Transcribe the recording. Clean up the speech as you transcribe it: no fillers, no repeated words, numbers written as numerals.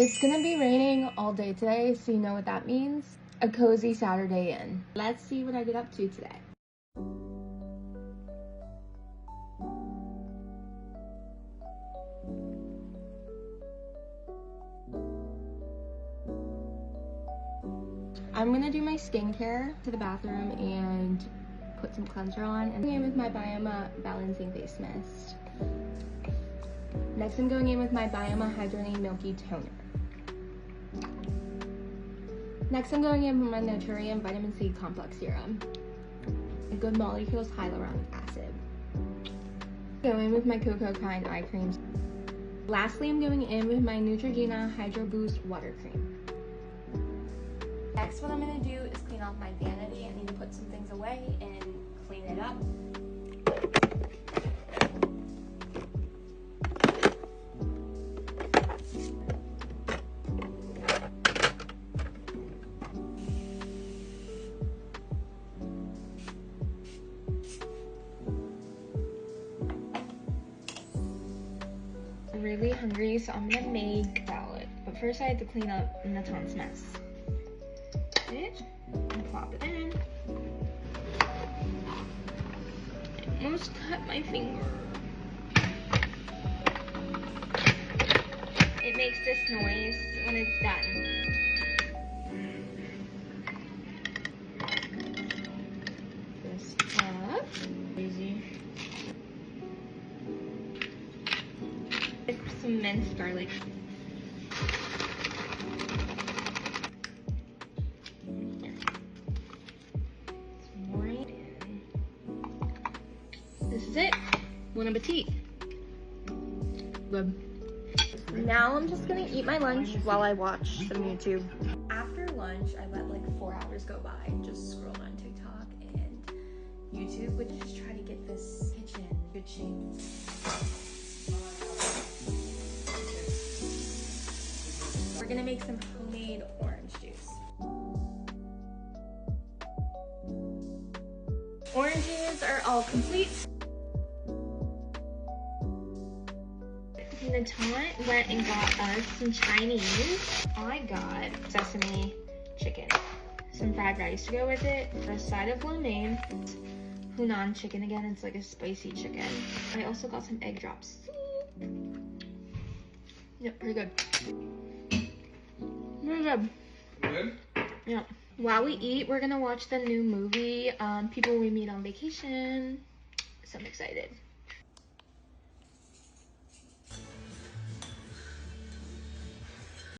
It's gonna be raining all day today, so you know what that means. A cozy Saturday in. Let's see what I get up to today. I'm gonna do my skincare to the bathroom and put some cleanser on, and I'm going in with my Byema Balancing Face Mist. Next, I'm going in with my Byema Hydrating Milky Toner. Next, I'm going in with my Naturium Vitamin C Complex Serum. Good Molecules Hyaluronic Acid. Go in with my Cocoa Kind Eye Creams. Lastly, I'm going in with my Neutrogena Hydro Boost Water Cream. Next, what I'm going to do is clean off my vanity. I need to put some things away and clean it up. I'm really hungry, so I'm going to make salad. But first, I have to clean up Natan's mess. It and plop it in. I almost cut my finger. It makes this noise when it's done. This up. Easy. Some minced garlic. This is it. Bon appetit. Good. Now I'm just gonna eat my lunch while I watch some YouTube. After lunch, I let like 4 hours go by and just scroll on TikTok and YouTube, which just try to get this kitchen in good shape. We're gonna make some homemade orange juice. Oranges are all complete. Natan went and got us some Chinese. I got sesame chicken, some fried rice to go with it, a side of lo mein, Hunan chicken again. It's like a spicy chicken. I also got some egg drops. Yep, pretty good. Pretty good. Good? Yeah. While we eat, we're gonna watch the new movie, People We Meet on Vacation. So I'm excited.